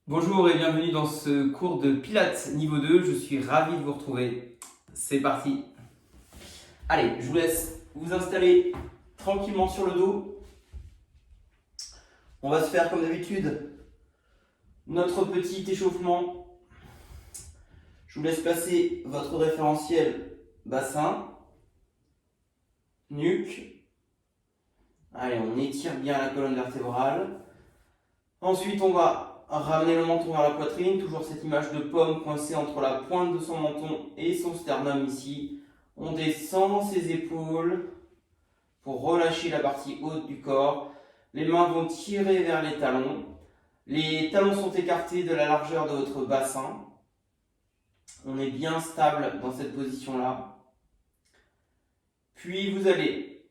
Bonjour et bienvenue dans ce cours de Pilates niveau 2, je suis ravi de vous retrouver. C'est parti. Allez, je vous laisse vous installer tranquillement sur le dos. On va se faire comme d'habitude notre petit échauffement. Je vous laisse placer votre référentiel bassin, nuque. Allez, on étire bien la colonne vertébrale. Ensuite, on va ramener le menton vers la poitrine, toujours cette image de pomme coincée entre la pointe de son menton et son sternum ici. On descend ses épaules pour relâcher la partie haute du corps. Les mains vont tirer vers les talons. Les talons sont écartés de la largeur de votre bassin. On est bien stable dans cette position-là. Puis vous allez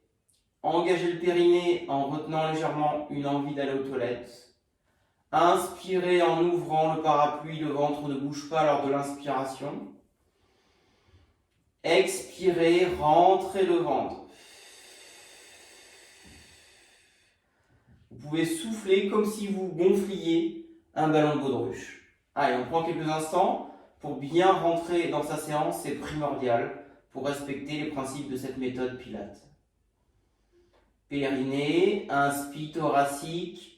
engager le périnée en retenant légèrement une envie d'aller aux toilettes. Inspirez en ouvrant le parapluie, le ventre ne bouge pas lors de l'inspiration. Expirez, rentrez le ventre. Vous pouvez souffler comme si vous gonfliez un ballon de baudruche. Allez, on prend quelques instants pour bien rentrer dans sa séance, c'est primordial pour respecter les principes de cette méthode Pilates. Périnée, inspire thoracique.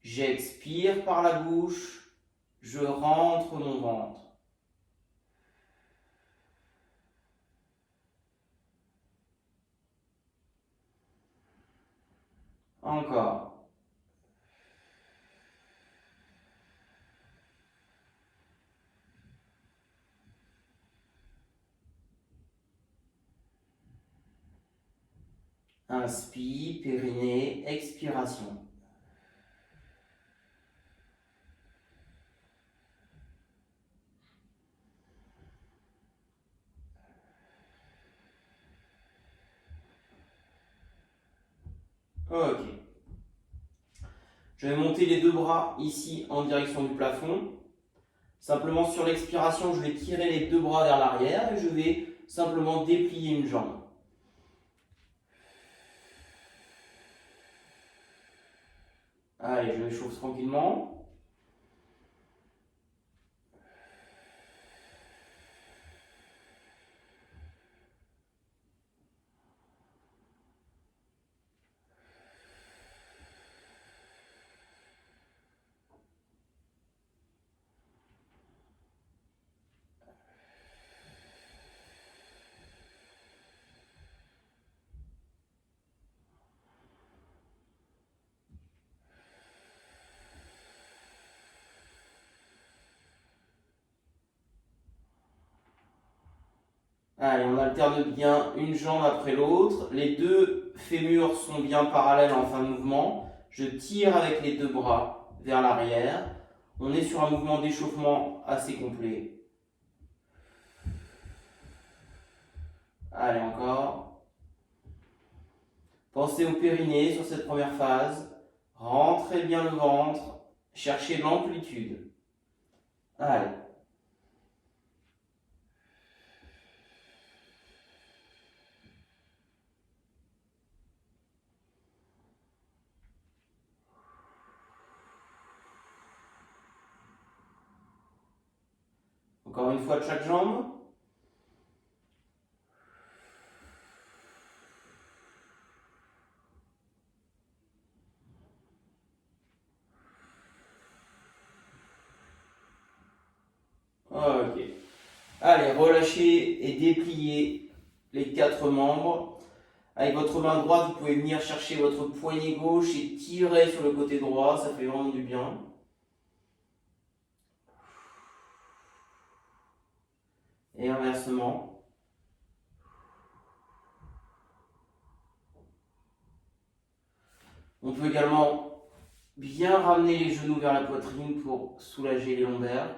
J'expire par la bouche, je rentre mon ventre. Encore. Inspire, périnée, expiration. Ok. Je vais monter les deux bras ici en direction du plafond. Simplement sur l'expiration, je vais tirer les deux bras vers l'arrière et je vais simplement déplier une jambe. Allez, je m'échauffe tranquillement. Allez, on alterne bien une jambe après l'autre. Les deux fémurs sont bien parallèles en fin de mouvement. Je tire avec les deux bras vers l'arrière. On est sur un mouvement d'échauffement assez complet. Allez, encore. Pensez au périnée sur cette première phase. Rentrez bien le ventre. Cherchez l'amplitude. Allez. Encore une fois de chaque jambe. Ok. Allez, relâchez et dépliez les quatre membres. Avec votre main droite, vous pouvez venir chercher votre poignet gauche et tirer sur le côté droit, ça fait vraiment du bien. Et inversement. On peut également bien ramener les genoux vers la poitrine pour soulager les lombaires.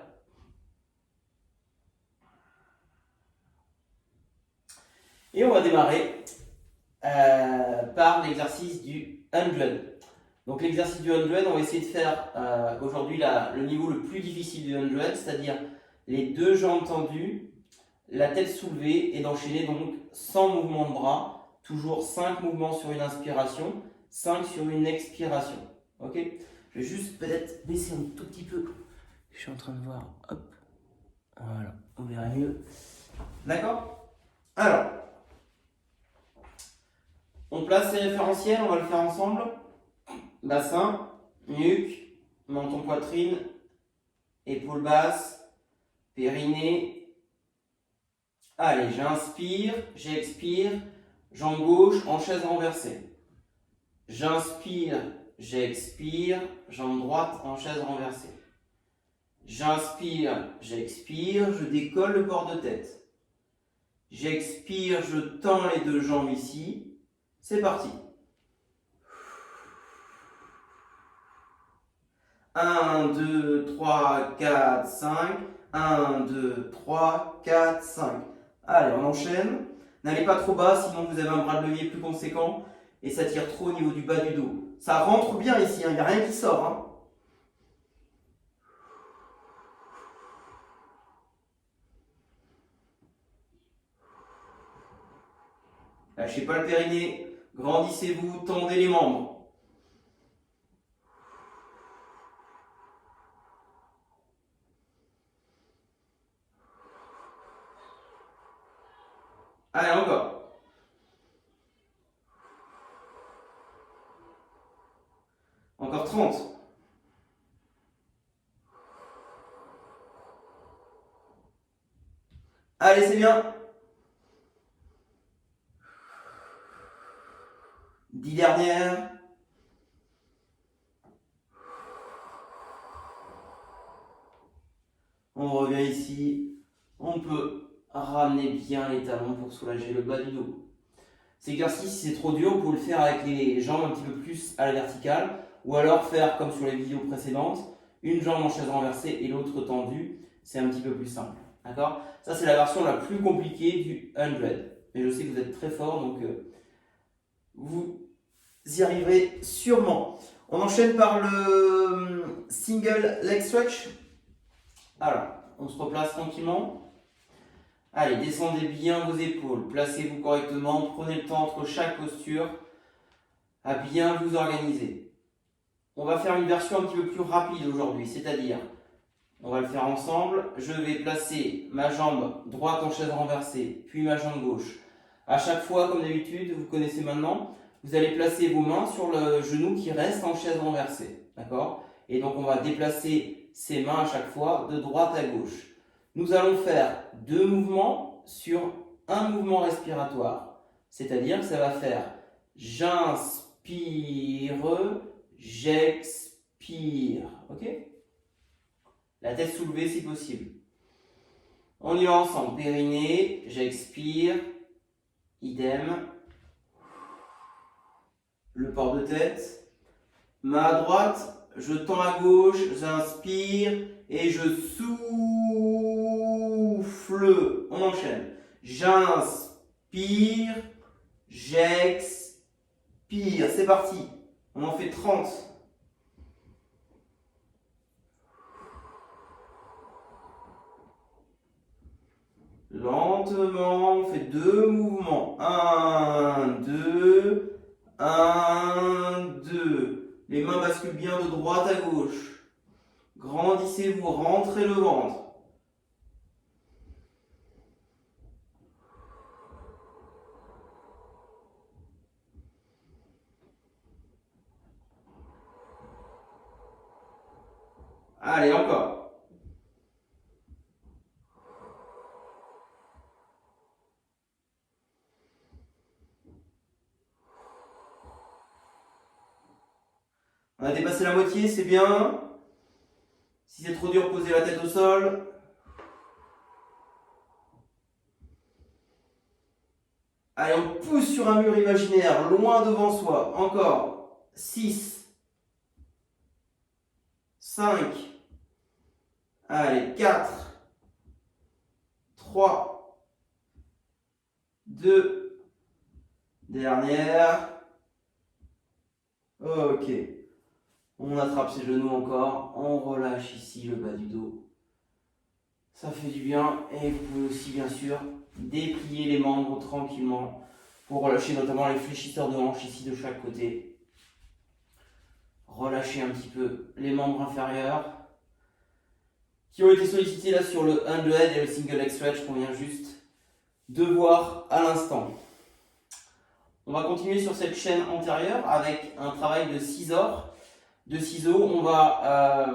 Et on va démarrer par l'exercice du 100. Donc l'exercice du 100, on va essayer de faire aujourd'hui le niveau le plus difficile du 100, c'est-à-dire les deux jambes tendues, la tête soulevée et d'enchaîner donc sans mouvement de bras, Toujours 5 mouvements sur une inspiration, 5 sur une expiration. Ok? Je vais juste peut-être baisser un tout petit peu. Je suis en train de voir. Hop. Voilà, on verra mieux. D'accord? Alors, on place les référentiels, on va le faire ensemble. Bassin, nuque, menton poitrine, épaules basses, périnée. Allez, j'inspire, j'expire, jambe gauche en chaise renversée. J'inspire, j'expire, jambe droite en chaise renversée. J'inspire, j'expire, je décolle le port de tête. J'expire, je tends les deux jambes ici. C'est parti. 1, 2, 3, 4, 5. 1, 2, 3, 4, 5. Allez, on enchaîne. N'allez pas trop bas, sinon vous avez un bras de levier plus conséquent et ça tire trop au niveau du bas du dos. Ça rentre bien ici, il n'y a rien qui sort. Hein. Lâchez pas le périnée, grandissez-vous, tendez les membres. Allez, encore. Encore 30. Allez, c'est bien. 10 dernières. On revient ici. On peut ramener bien les talons pour soulager le bas du dos. Cet exercice, si c'est trop dur, vous pouvez le faire avec les jambes un petit peu plus à la verticale, ou alors faire comme sur les vidéos précédentes, une jambe en chaise renversée et l'autre tendue. C'est un petit peu plus simple. D'accord? Ça, c'est la version la plus compliquée du 100. Mais je sais que vous êtes très fort, donc vous y arriverez sûrement. On enchaîne par le single leg stretch. Alors, on se replace tranquillement. Allez, descendez bien vos épaules, placez-vous correctement, prenez le temps entre chaque posture à bien vous organiser. On va faire une version un petit peu plus rapide aujourd'hui, c'est-à-dire, on va le faire ensemble, je vais placer ma jambe droite en chaise renversée, puis ma jambe gauche. À chaque fois, comme d'habitude, vous connaissez maintenant, vous allez placer vos mains sur le genou qui reste en chaise renversée, d'accord? Et donc on va déplacer ses mains à chaque fois de droite à gauche. Nous allons faire 2 mouvements sur un mouvement respiratoire. C'est-à-dire que ça va faire j'inspire, j'expire. Ok? La tête soulevée si possible. On y va ensemble. Périnée, j'expire, idem. Le port de tête. Main à droite, je tends à gauche, j'inspire et je souffle. On enchaîne. J'inspire, j'expire. C'est parti. On en fait 30. Lentement, on fait 2 mouvements. 1, 2, 1, 2. Les mains basculent bien de droite à gauche. Grandissez-vous, rentrez le ventre. Allez, encore. On a dépassé la moitié, c'est bien. Si c'est trop dur, posez la tête au sol. Allez, on pousse sur un mur imaginaire, loin devant soi. Encore. 6. 5. Allez, 4. 3. 2. Dernière. Ok. On attrape ses genoux encore. On relâche ici le bas du dos. Ça fait du bien. Et vous pouvez aussi, bien sûr, déplier les membres tranquillement pour relâcher notamment les fléchisseurs de hanches ici de chaque côté. Relâchez un petit peu les membres inférieurs qui ont été sollicités là sur le underhead et le single leg stretch qu'on vient juste de voir à l'instant. On va continuer sur cette chaîne antérieure avec un travail de scissor. De ciseaux, on va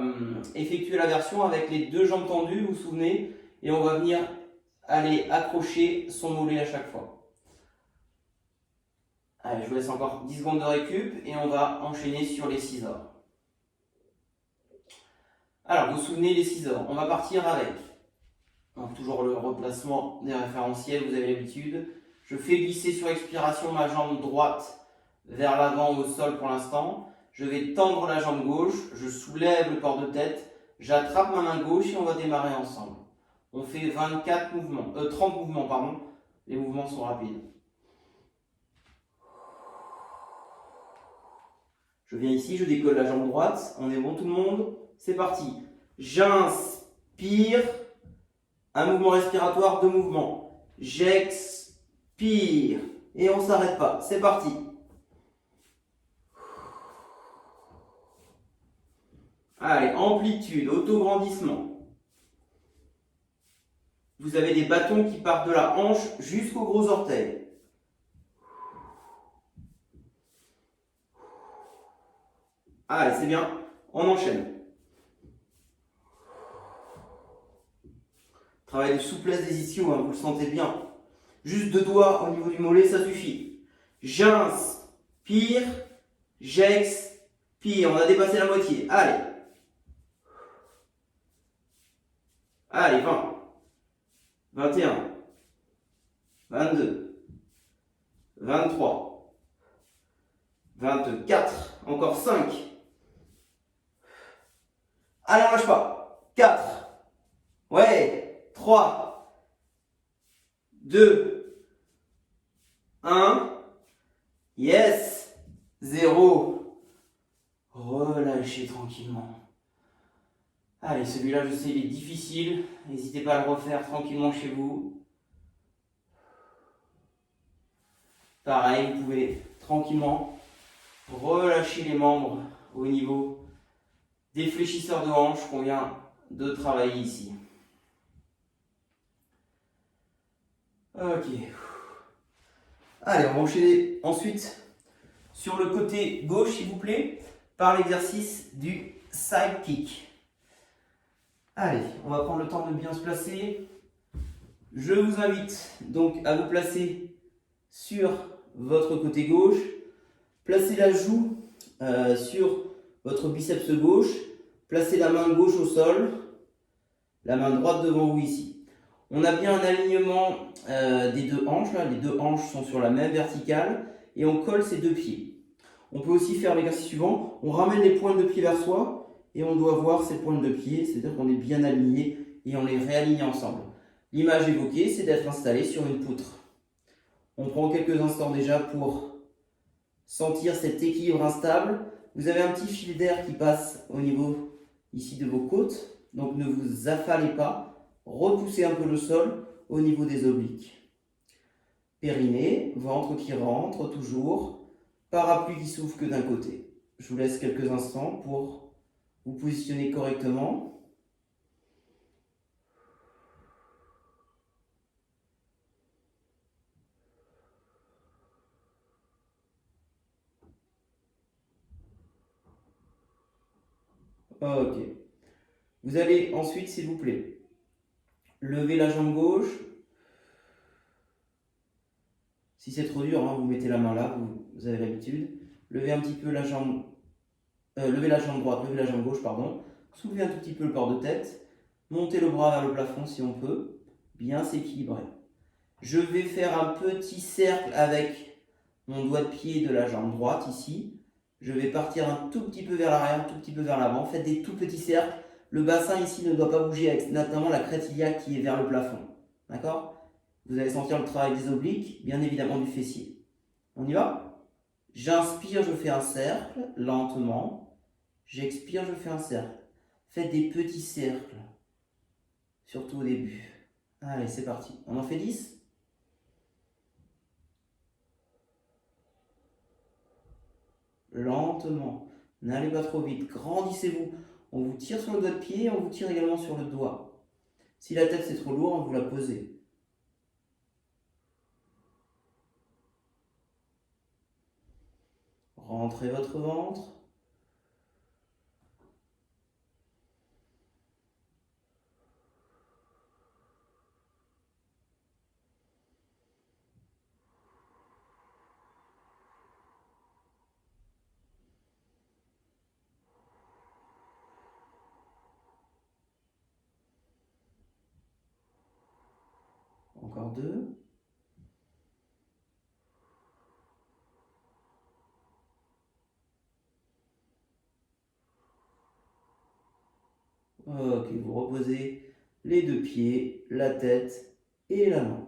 effectuer la version avec les deux jambes tendues, vous vous souvenez, et on va venir aller accrocher son mollet à chaque fois. Allez, je vous laisse encore 10 secondes de récup et on va enchaîner sur les scissors. Alors, vous vous souvenez des scissors, on va partir avec. Donc, toujours le replacement des référentiels, vous avez l'habitude. Je fais glisser sur expiration ma jambe droite vers l'avant au sol pour l'instant. Je vais tendre la jambe gauche, je soulève le port de tête, j'attrape ma main gauche et on va démarrer ensemble. On fait 30 mouvements, pardon. Les mouvements sont rapides. Je viens ici, je décolle la jambe droite. On est bon tout le monde? C'est parti. J'inspire. Un mouvement respiratoire, 2 mouvements. J'expire. Et on ne s'arrête pas. C'est parti. Allez, amplitude, auto-grandissement. Vous avez des bâtons qui partent de la hanche jusqu'au gros orteil. Allez, c'est bien. On enchaîne. Travail de souplesse des ischios, vous le sentez bien. Juste 2 doigts au niveau du mollet, ça suffit. J'inspire, j'expire. On a dépassé la moitié. Allez. Allez, 20. 21. 22. 23. 24. Encore 5. Allez, on lâche pas. 4. Ouais. 3. 2. 1. Yes. 0. Relâchez tranquillement. Allez, celui-là, je sais, il est difficile. N'hésitez pas à le refaire tranquillement chez vous. Pareil, vous pouvez tranquillement relâcher les membres au niveau des fléchisseurs de hanches qu'on vient de travailler ici. Ok. Allez, on va enchaîner ensuite sur le côté gauche, s'il vous plaît, par l'exercice du side kick. Allez, on va prendre le temps de bien se placer. Je vous invite donc à vous placer sur votre côté gauche. Placez la joue sur votre biceps gauche. Placez la main gauche au sol. La main droite devant vous ici. On a bien un alignement des deux hanches. Là. Les deux hanches sont sur la même verticale. Et on colle ces deux pieds. On peut aussi faire l'exercice suivant. On ramène les pointes de pied vers soi. Et on doit voir ces pointes de pied, c'est-à-dire qu'on est bien aligné et on les réaligne ensemble. L'image évoquée, c'est d'être installé sur une poutre. On prend quelques instants déjà pour sentir cet équilibre instable. Vous avez un petit fil d'air qui passe au niveau ici de vos côtes, donc ne vous affalez pas. Repoussez un peu le sol au niveau des obliques. Périnée, ventre qui rentre toujours, parapluie qui s'ouvre que d'un côté. Je vous laisse quelques instants pour vous positionnez correctement. Ok. Vous allez ensuite, s'il vous plaît, lever la jambe gauche. Si c'est trop dur, hein, vous mettez la main là, vous avez l'habitude. Levez un petit peu la jambe, levez la jambe droite, levez la jambe gauche, pardon. Soulevez un tout petit peu le port de tête. Montez le bras vers le plafond si on peut. Bien s'équilibrer. Je vais faire un petit cercle avec mon doigt de pied de la jambe droite ici. Je vais partir un tout petit peu vers l'arrière, un tout petit peu vers l'avant. Faites des tout petits cercles. Le bassin ici ne doit pas bouger, avec notamment la crête iliaque qui est vers le plafond. D'accord? Vous allez sentir le travail des obliques, bien évidemment du fessier. On y va? J'inspire, je fais un cercle, lentement. J'expire, je fais un cercle. Faites des petits cercles, surtout au début. Allez, c'est parti. On en fait 10? lentement. N'allez pas trop vite, grandissez-vous. On vous tire sur le doigt de pied, on vous tire également sur le doigt. Si la tête c'est trop lourd, vous la posez. Rentrez votre ventre. Encore 2. Ok, vous reposez les 2 pieds, la tête et la main.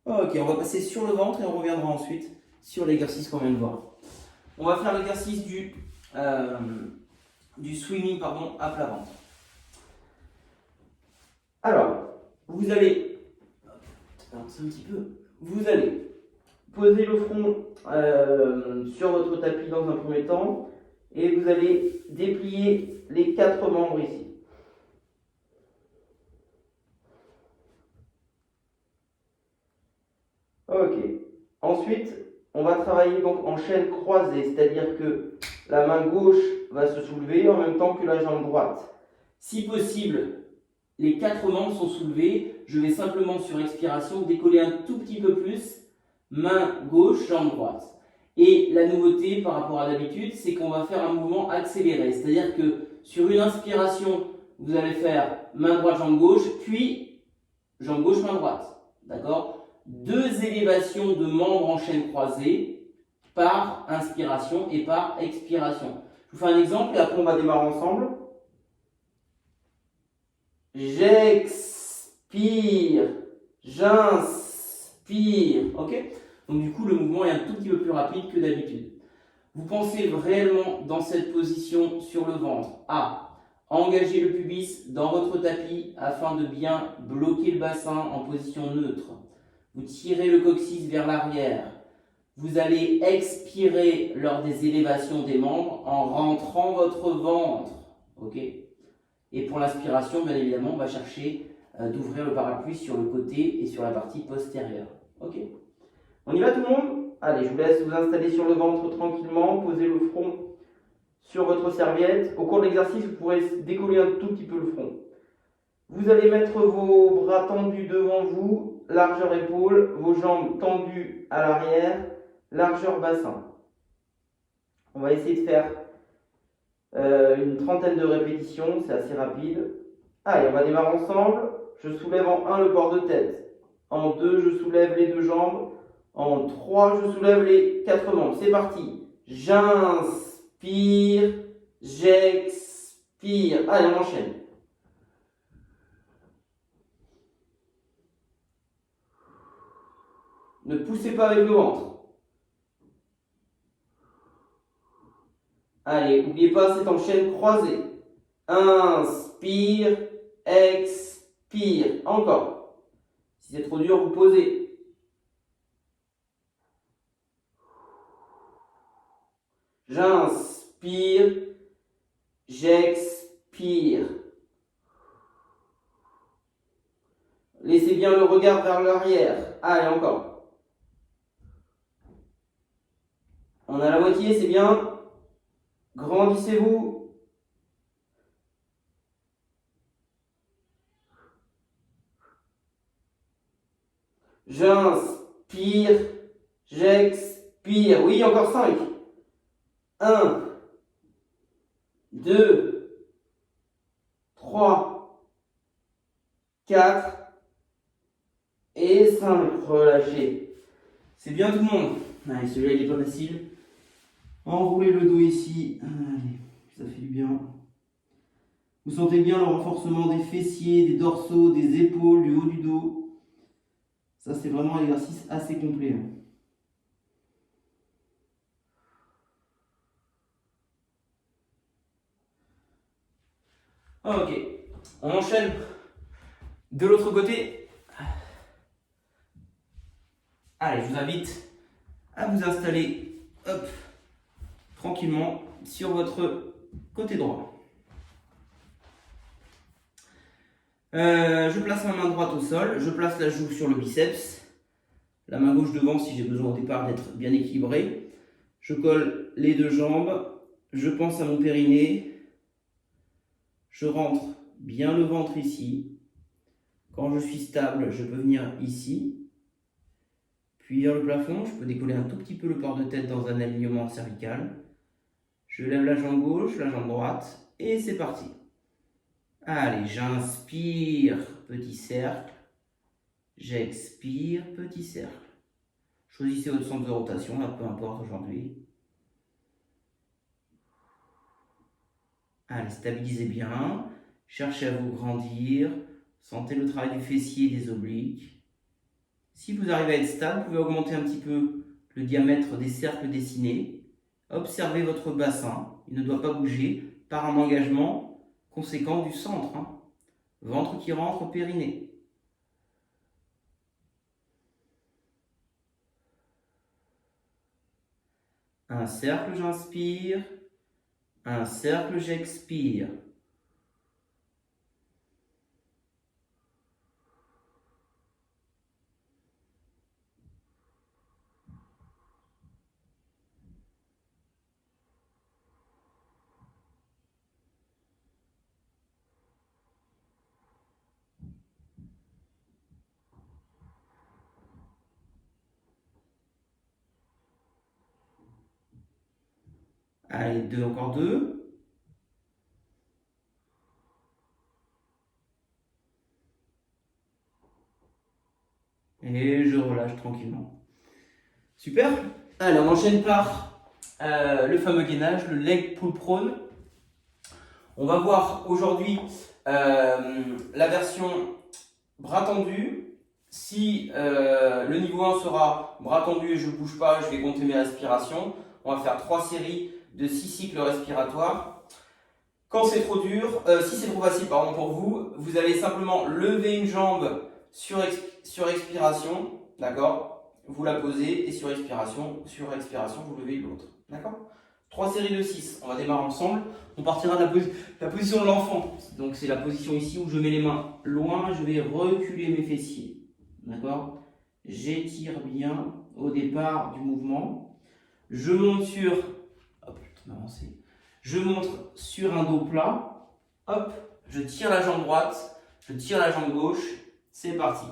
Ok, on va passer sur le ventre et on reviendra ensuite sur l'exercice qu'on vient de voir. On va faire l'exercice du swimming à plat ventre. Alors, vous allez poser le front sur votre tapis dans un premier temps et vous allez déplier les 4 membres ici. Ok. Ensuite, on va travailler donc en chaîne croisée, c'est-à-dire que la main gauche va se soulever en même temps que la jambe droite. Si possible, les 4 membres sont soulevés. Je vais simplement sur expiration décoller un tout petit peu plus, main gauche, jambe droite. Et la nouveauté par rapport à d'habitude, c'est qu'on va faire un mouvement accéléré, c'est-à-dire que sur une inspiration, vous allez faire main droite, jambe gauche, puis jambe gauche, main droite. D'accord ? 2 élévations de membres en chaîne croisée par inspiration et par expiration. Je vous fais un exemple et après on va démarrer ensemble. J'expire, j'inspire. Ok ? Donc du coup le mouvement est un tout petit peu plus rapide que d'habitude. Vous pensez réellement dans cette position sur le ventre à engager le pubis dans votre tapis afin de bien bloquer le bassin en position neutre. Vous tirez le coccyx vers l'arrière. Vous allez expirer lors des élévations des membres en rentrant votre ventre. Ok ? Et pour l'inspiration, bien évidemment, on va chercher d'ouvrir le parapluie sur le côté et sur la partie postérieure. Ok ? On y va tout le monde ? Allez, je vous laisse vous installer sur le ventre tranquillement, poser le front sur votre serviette. Au cours de l'exercice, vous pourrez décoller un tout petit peu le front. Vous allez mettre vos bras tendus devant vous, largeur épaule, vos jambes tendues à l'arrière, largeur bassin. On va essayer de faire une trentaine de répétitions, c'est assez rapide. Allez, on va démarrer ensemble. Je soulève en 1 le corps de tête. En 2, je soulève les 2 jambes. En 3, je soulève les 4 membres. C'est parti. J'inspire, j'expire. Allez, on enchaîne. Ne poussez pas avec le ventre. Allez, n'oubliez pas, c'est en chaîne croisée. Inspire, expire. Encore. Si c'est trop dur, vous posez. J'inspire, j'expire. Laissez bien le regard vers l'arrière. Allez, encore. On a la moitié, c'est bien. Grandissez-vous. J'inspire, j'expire. Oui, encore 5. 1, 2, 3, 4 et 5. Relâchez. C'est bien tout le monde. Allez, celui-là, il n'est pas facile. Enroulez le dos ici. Allez, ça fait du bien. Vous sentez bien le renforcement des fessiers, des dorsaux, des épaules, du haut du dos. Ça, c'est vraiment un exercice assez complet. Ok, on enchaîne de l'autre côté. Allez, je vous invite à vous installer tranquillement sur votre côté droit. Je place ma main droite au sol, je place la joue sur le biceps, la main gauche devant si j'ai besoin au départ d'être bien équilibré. Je colle les deux jambes, je pense à mon périnée, je rentre bien le ventre ici. Quand je suis stable, je peux venir ici, puis vers le plafond, je peux décoller un tout petit peu le port de tête dans un alignement cervical. Je lève la jambe gauche, la jambe droite, et c'est parti. Allez, j'inspire, petit cercle. J'expire, petit cercle. Choisissez votre centre de rotation, là, peu importe aujourd'hui. Allez, stabilisez bien. Cherchez à vous grandir. Sentez le travail du fessier et des obliques. Si vous arrivez à être stable, vous pouvez augmenter un petit peu le diamètre des cercles dessinés. Observez votre bassin. Il ne doit pas bouger par un engagement conséquent du centre. Ventre qui rentre, périnée. Un cercle, j'inspire. Un cercle, j'expire. Allez, encore deux. Et je relâche tranquillement. Super. Allez, on enchaîne par le fameux gainage, le leg pull prone. On va voir aujourd'hui la version bras tendu. Si le niveau 1 sera bras tendu et je ne bouge pas, je vais compter mes respirations. On va faire 3 séries de 6 cycles respiratoires. Quand c'est trop dur, si c'est trop facile pardon, pour vous, vous allez simplement lever une jambe sur expiration, d'accord? Vous la posez et sur expiration, vous levez l'autre, d'accord? 3 séries de 6, on va démarrer ensemble. On partira de la position de l'enfant. Donc c'est la position ici où je mets les mains loin, je vais reculer mes fessiers, d'accord? J'étire bien au départ du mouvement. Je monte sur... Hop, je vais avancer. Je monte sur un dos plat, hop, je tire la jambe droite, je tire la jambe gauche, c'est parti.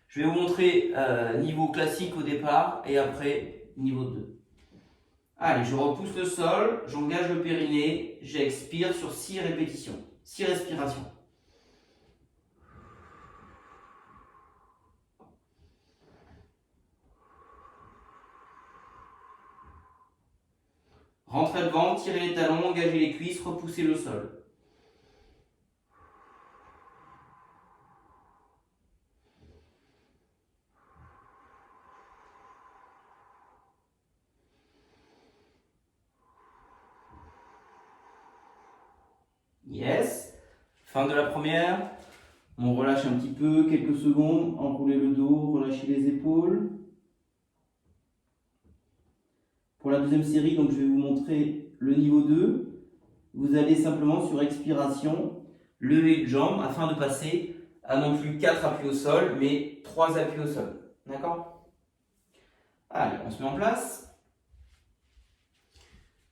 Je vais vous montrer niveau classique au départ et après niveau 2. Allez, je repousse le sol, j'engage le périnée, j'expire sur 6 répétitions, 6 respirations. Rentrez le ventre, tirez les talons, engagez les cuisses, repoussez le sol. Yes. Fin de la première. On relâche un petit peu, quelques secondes, enroulez le dos, relâchez les épaules. Pour la deuxième série, donc je vais vous montrer le niveau 2. Vous allez simplement sur expiration lever une jambe afin de passer à non plus 4 appuis au sol, mais 3 appuis au sol. D'accord? Allez, on se met en place.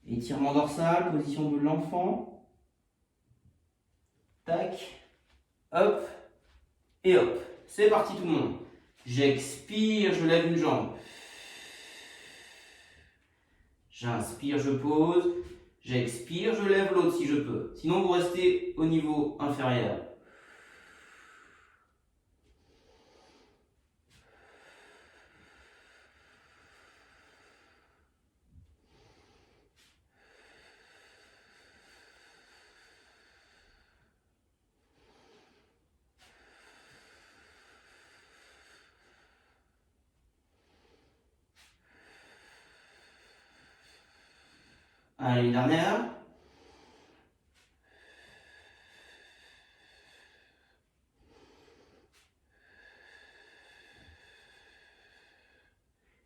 Étirement dorsal, position de l'enfant. Tac, hop, et hop. C'est parti tout le monde. J'expire, je lève une jambe. J'inspire, je pose. J'expire, je lève l'autre si je peux. Sinon, vous restez au niveau inférieur. Allez, une dernière.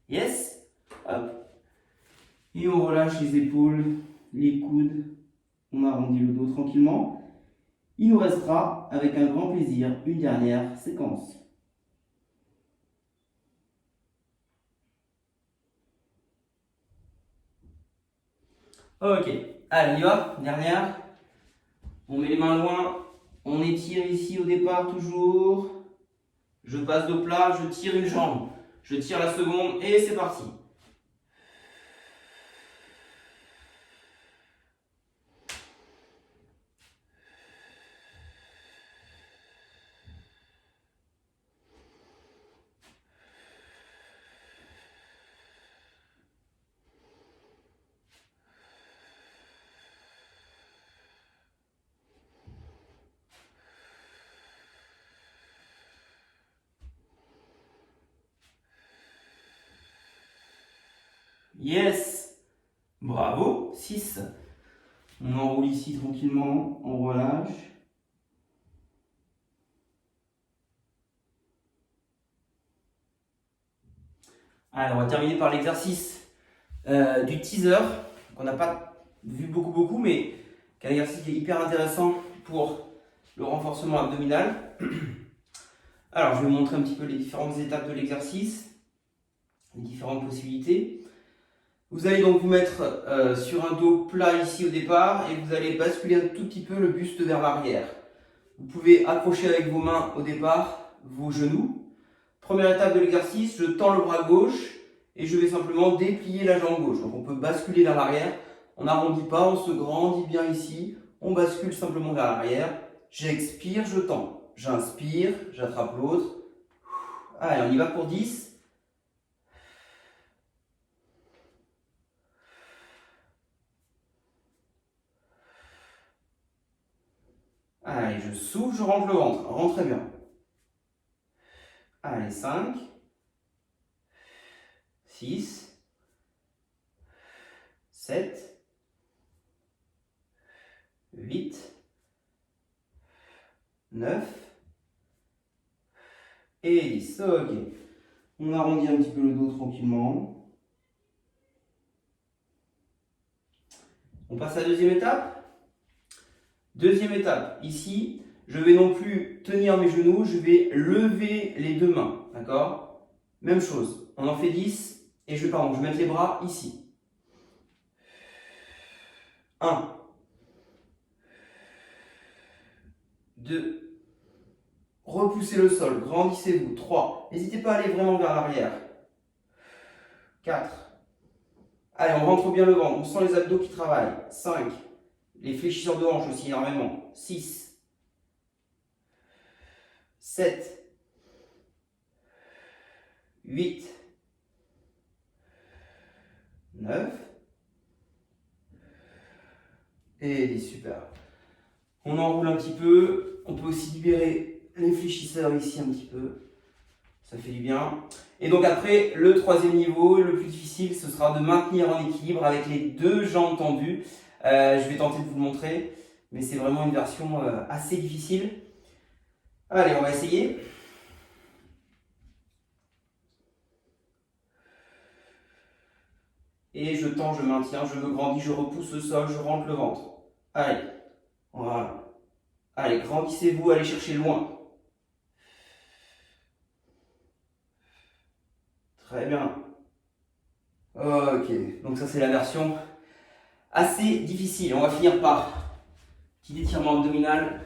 Yes. Hop. Et on relâche les épaules, les coudes. On arrondit le dos tranquillement. Il nous restera, avec un grand plaisir, une dernière séquence. Ok, allez, on y va, dernière. On met les mains loin, on étire ici au départ toujours. Je passe de plat, je tire une jambe, je tire la seconde et c'est parti. Yes! Bravo! 6. On enroule ici tranquillement, on relâche. Allez, on va terminer par l'exercice du teaser, qu'on n'a pas vu beaucoup, mais qui est un exercice qui est hyper intéressant pour le renforcement abdominal. Alors, je vais vous montrer un petit peu les différentes étapes de l'exercice, les différentes possibilités. Vous allez donc vous mettre sur un dos plat ici au départ et vous allez basculer un tout petit peu le buste vers l'arrière. Vous pouvez accrocher avec vos mains au départ vos genoux. Première étape de l'exercice, je tends le bras gauche et je vais simplement déplier la jambe gauche. Donc on peut basculer vers l'arrière, on n'arrondit pas, on se grandit bien ici, on bascule simplement vers l'arrière. J'expire, je tends. J'inspire, j'attrape l'autre. Allez, on y va pour 10. Allez, je souffle, je rentre le ventre. Rentrez bien. Allez, 5, 6, 7, 8, 9 et 10. Ok. On arrondit un petit peu le dos tranquillement. On passe à la deuxième étape. Deuxième étape, ici, je vais non plus tenir mes genoux, je vais lever les deux mains, d'accord? Même chose, on en fait 10 et je vais mettre les bras ici. 1, 2, repoussez le sol, grandissez-vous. 3, n'hésitez pas à aller vraiment vers l'arrière. 4, allez, on rentre bien le ventre, on sent les abdos qui travaillent. 5, les fléchisseurs de hanches aussi énormément. 6, 7, 8, 9 et 10, super. On enroule un petit peu, on peut aussi libérer les fléchisseurs ici un petit peu, ça fait du bien. Et donc après, le troisième niveau, le plus difficile, ce sera de maintenir en équilibre avec les deux jambes tendues. Je vais tenter de vous le montrer, mais c'est vraiment une version assez difficile. Allez, on va essayer. Et je tends, je maintiens, je me grandis, je repousse le sol, je rentre le ventre. Allez, voilà. Allez, grandissez-vous, allez chercher loin. Très bien. Ok, donc ça c'est la version assez difficile. On va finir par petit étirement abdominal.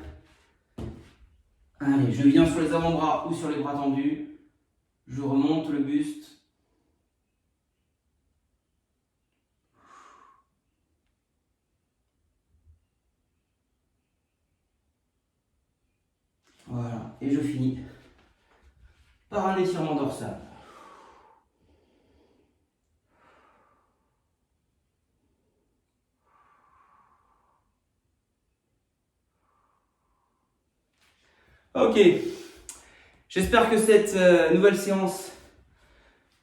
Allez, je viens sur les avant-bras ou sur les bras tendus. Je remonte le buste. Voilà, et je finis par un étirement dorsal. Ok, j'espère que cette nouvelle séance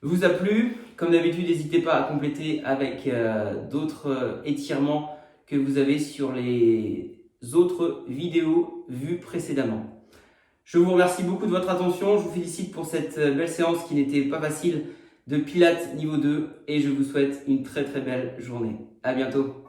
vous a plu. Comme d'habitude, n'hésitez pas à compléter avec d'autres étirements que vous avez sur les autres vidéos vues précédemment. Je vous remercie beaucoup de votre attention. Je vous félicite pour cette belle séance qui n'était pas facile, de Pilates niveau 2 et je vous souhaite une très très belle journée. À bientôt.